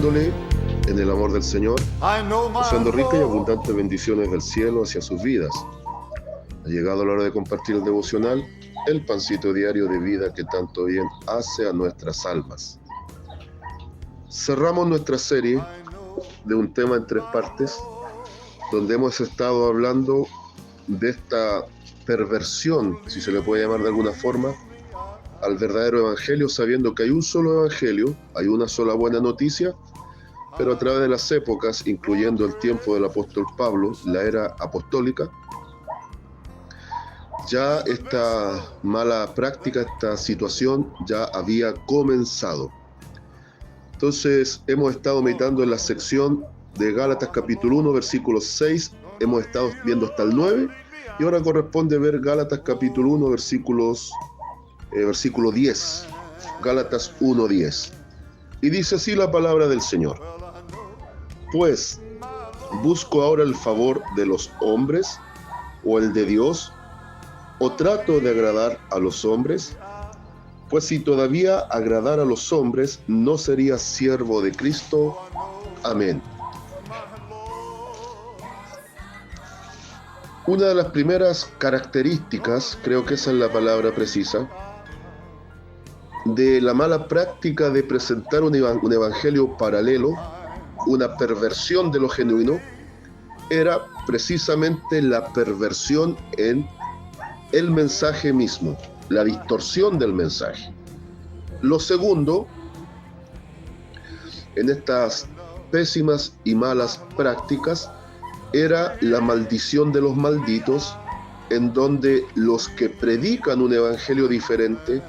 saludándole en el amor del Señor, deseando ricas y abundantes bendiciones del cielo hacia sus vidas. Ha llegado la hora de compartir el devocional, el pancito diario de vida que tanto bien hace a nuestras almas. Cerramos nuestra serie de un tema en 3 partes, donde hemos estado hablando de esta perversión, si se le puede llamar de alguna forma, al verdadero evangelio, sabiendo que hay un solo evangelio, hay una sola buena noticia, pero a través de las épocas, incluyendo el tiempo del apóstol Pablo, la era apostólica, ya esta mala práctica, esta situación ya había comenzado. Entonces hemos estado meditando en la sección de Gálatas capítulo 1, versículos 6, hemos estado viendo hasta el 9, y ahora corresponde ver Gálatas capítulo 1, versículo 10, Gálatas 1:10. Y dice así la palabra del Señor: Pues, ¿busco ahora el favor de los hombres o el de Dios? ¿O trato de agradar a los hombres? Pues si todavía agradara a los hombres, no sería siervo de Cristo. Amén. Una de las primeras características, creo que esa es la palabra precisa, de la mala práctica de presentar un evangelio paralelo, una perversión de lo genuino, era precisamente la perversión en el mensaje mismo, la distorsión del mensaje. Lo segundo, en estas pésimas y malas prácticas, era la maldición de los malditos, en donde los que predican un evangelio diferente,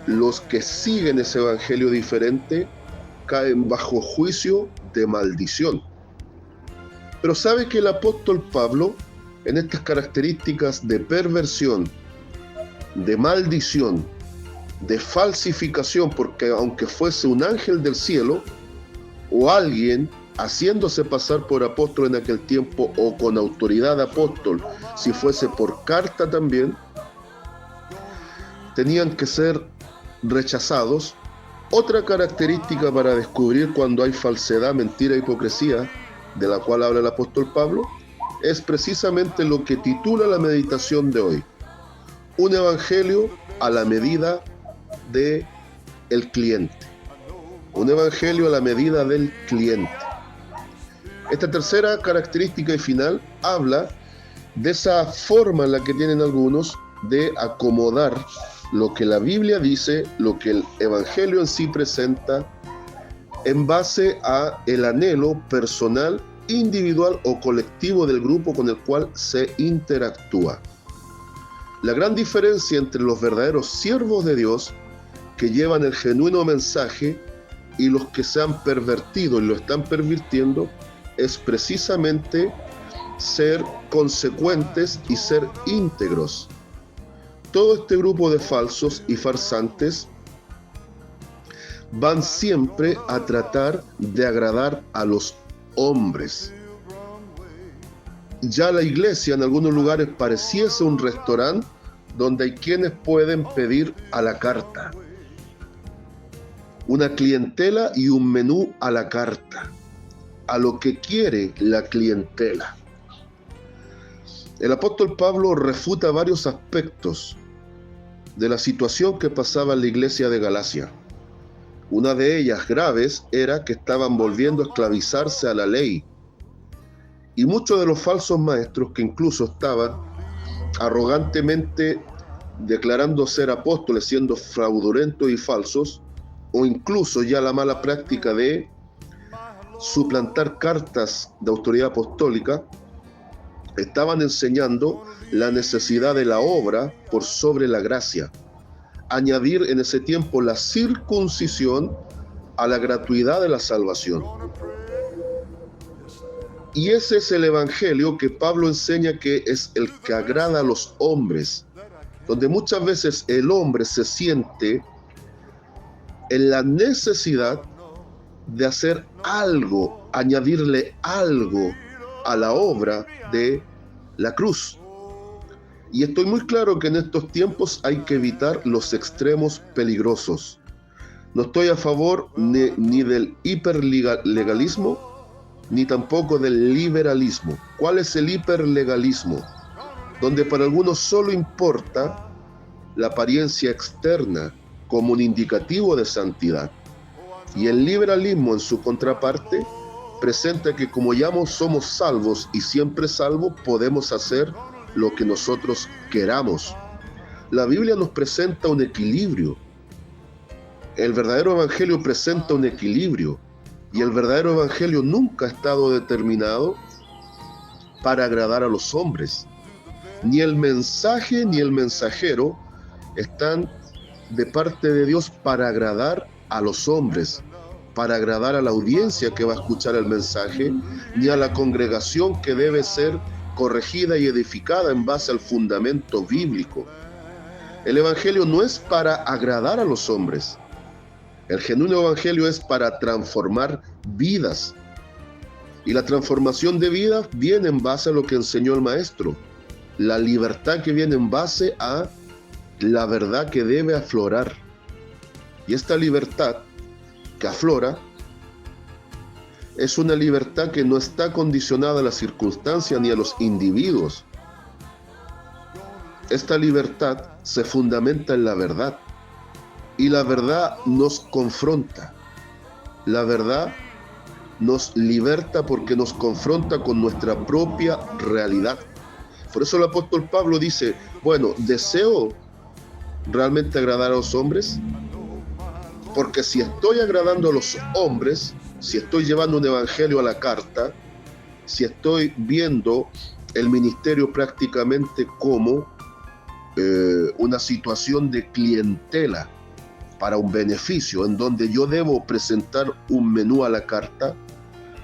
los que siguen ese evangelio diferente, caen bajo juicio de maldición. Pero sabe que el apóstol Pablo, en estas características de perversión, de maldición, de falsificación, porque aunque fuese un ángel del cielo, o alguien haciéndose pasar por apóstol en aquel tiempo, o con autoridad de apóstol, si fuese por carta también, tenían que ser rechazados. Otra característica para descubrir cuando hay falsedad, mentira, hipocresía, de la cual habla el apóstol Pablo, es precisamente lo que titula la meditación de hoy: un evangelio a la medida del cliente. Un evangelio a la medida del cliente. Esta tercera característica y final habla de esa forma en la que tienen algunos de acomodar lo que la Biblia dice, lo que el evangelio en sí presenta, en base a el anhelo personal, individual o colectivo del grupo con el cual se interactúa. La gran diferencia entre los verdaderos siervos de Dios, que llevan el genuino mensaje, y los que se han pervertido y lo están pervirtiendo, es precisamente ser consecuentes y ser íntegros. Todo este grupo de falsos y farsantes van siempre a tratar de agradar a los hombres. Ya la iglesia en algunos lugares pareciese un restaurante donde hay quienes pueden pedir a la carta. Una clientela y un menú a la carta, a lo que quiere la clientela. El apóstol Pablo refuta varios aspectos de la situación que pasaba en la iglesia de Galacia. Una de ellas graves era que estaban volviendo a esclavizarse a la ley. Y muchos de los falsos maestros, que incluso estaban arrogantemente declarando ser apóstoles, siendo fraudulentos y falsos, o incluso ya la mala práctica de suplantar cartas de autoridad apostólica, estaban enseñando la necesidad de la obra por sobre la gracia, añadir en ese tiempo la circuncisión a la gratuidad de la salvación. Y ese es el evangelio que Pablo enseña, que es el que agrada a los hombres, donde muchas veces el hombre se siente en la necesidad de hacer algo, añadirle algo a la obra de la cruz. Y estoy muy claro que en estos tiempos hay que evitar los extremos peligrosos. No estoy a favor ni del hiperlegalismo, ni tampoco del liberalismo. ¿Cuál es el hiperlegalismo? Donde para algunos solo importa la apariencia externa como un indicativo de santidad. Y el liberalismo, en su contraparte, presenta que como ya somos salvos y siempre salvos, podemos hacer lo que nosotros queramos. La Biblia nos presenta un equilibrio. El verdadero evangelio presenta un equilibrio. Y el verdadero evangelio nunca ha estado determinado para agradar a los hombres. Ni el mensaje ni el mensajero están de parte de Dios para agradar a los hombres, para agradar a la audiencia que va a escuchar el mensaje, ni a la congregación que debe ser corregida y edificada en base al fundamento bíblico. El evangelio no es para agradar a los hombres. El genuino evangelio es para transformar vidas. Y la transformación de vidas viene en base a lo que enseñó el maestro. La libertad que viene en base a la verdad que debe aflorar. Y esta libertad que aflora es una libertad que no está condicionada a las circunstancias ni a los individuos. Esta libertad se fundamenta en la verdad. Y la verdad nos confronta. La verdad nos liberta porque nos confronta con nuestra propia realidad. Por eso el apóstol Pablo dice, bueno, ¿deseo realmente agradar a los hombres? Porque si estoy agradando a los hombres, si estoy llevando un evangelio a la carta, si estoy viendo el ministerio prácticamente como una situación de clientela para un beneficio, en donde yo debo presentar un menú a la carta,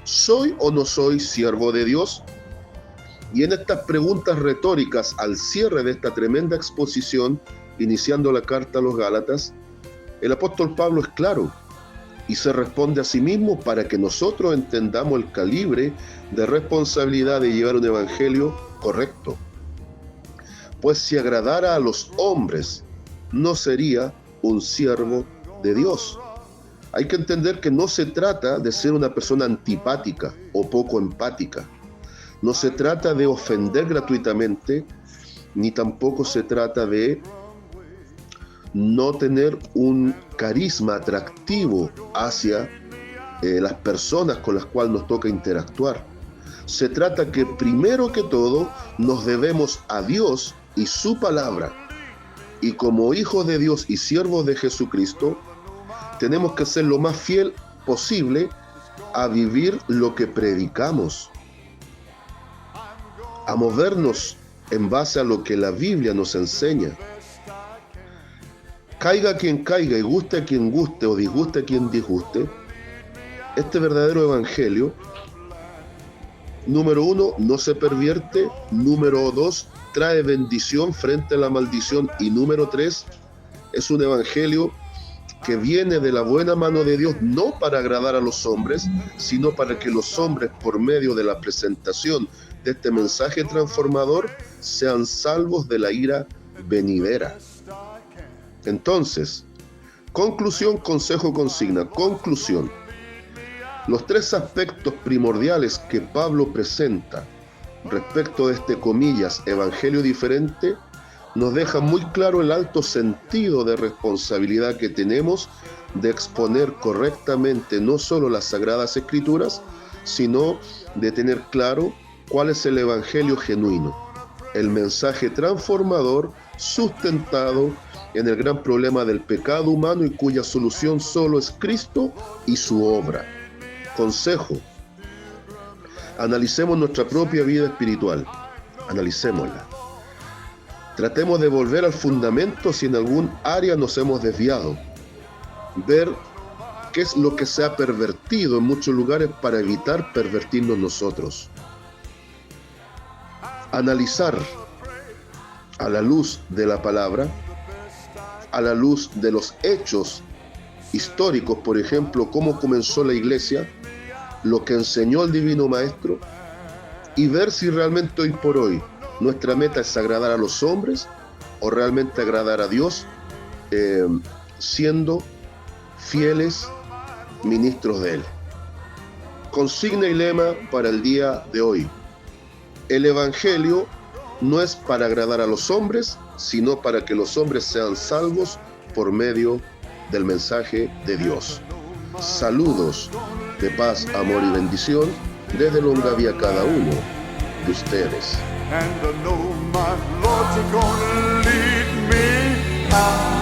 ¿soy o no soy siervo de Dios? Y en estas preguntas retóricas, al cierre de esta tremenda exposición, iniciando la carta a los Gálatas, el apóstol Pablo es claro y se responde a sí mismo para que nosotros entendamos el calibre de responsabilidad de llevar un evangelio correcto. Pues si agradara a los hombres, no sería un siervo de Dios. Hay que entender que no se trata de ser una persona antipática o poco empática. No se trata de ofender gratuitamente, ni tampoco se trata de no tener un carisma atractivo hacia las personas con las cuales nos toca interactuar. Se trata que primero que todo nos debemos a Dios y su palabra. Y como hijos de Dios y siervos de Jesucristo, tenemos que ser lo más fiel posible a vivir lo que predicamos, a movernos en base a lo que la Biblia nos enseña. Caiga quien caiga y guste a quien guste o disguste a quien disguste, este verdadero evangelio, número 1, no se pervierte, número 2, trae bendición frente a la maldición, y número 3, es un evangelio que viene de la buena mano de Dios, no para agradar a los hombres, sino para que los hombres, por medio de la presentación de este mensaje transformador, sean salvos de la ira venidera. Entonces, conclusión, consejo, consigna. Conclusión. Los tres aspectos primordiales que Pablo presenta respecto de este, comillas, evangelio diferente, nos deja muy claro el alto sentido de responsabilidad que tenemos de exponer correctamente no solo las Sagradas Escrituras, sino de tener claro cuál es el evangelio genuino, el mensaje transformador sustentado en el gran problema del pecado humano y cuya solución solo es Cristo y su obra. Consejo: analicemos nuestra propia vida espiritual, analicémosla. Tratemos de volver al fundamento si en algún área nos hemos desviado. Ver qué es lo que se ha pervertido en muchos lugares para evitar pervertirnos nosotros. Analizar a la luz de la palabra, a la luz de los hechos históricos, por ejemplo, cómo comenzó la iglesia, lo que enseñó el Divino Maestro, y ver si realmente hoy por hoy nuestra meta es agradar a los hombres o realmente agradar a Dios, siendo fieles ministros de Él. Consigna y lema para el día de hoy: el Evangelio no es para agradar a los hombres, sino para que los hombres sean salvos por medio del mensaje de Dios. Saludos de paz, amor y bendición desde Longaví a cada uno de ustedes. And I know my Lord's gonna lead me out.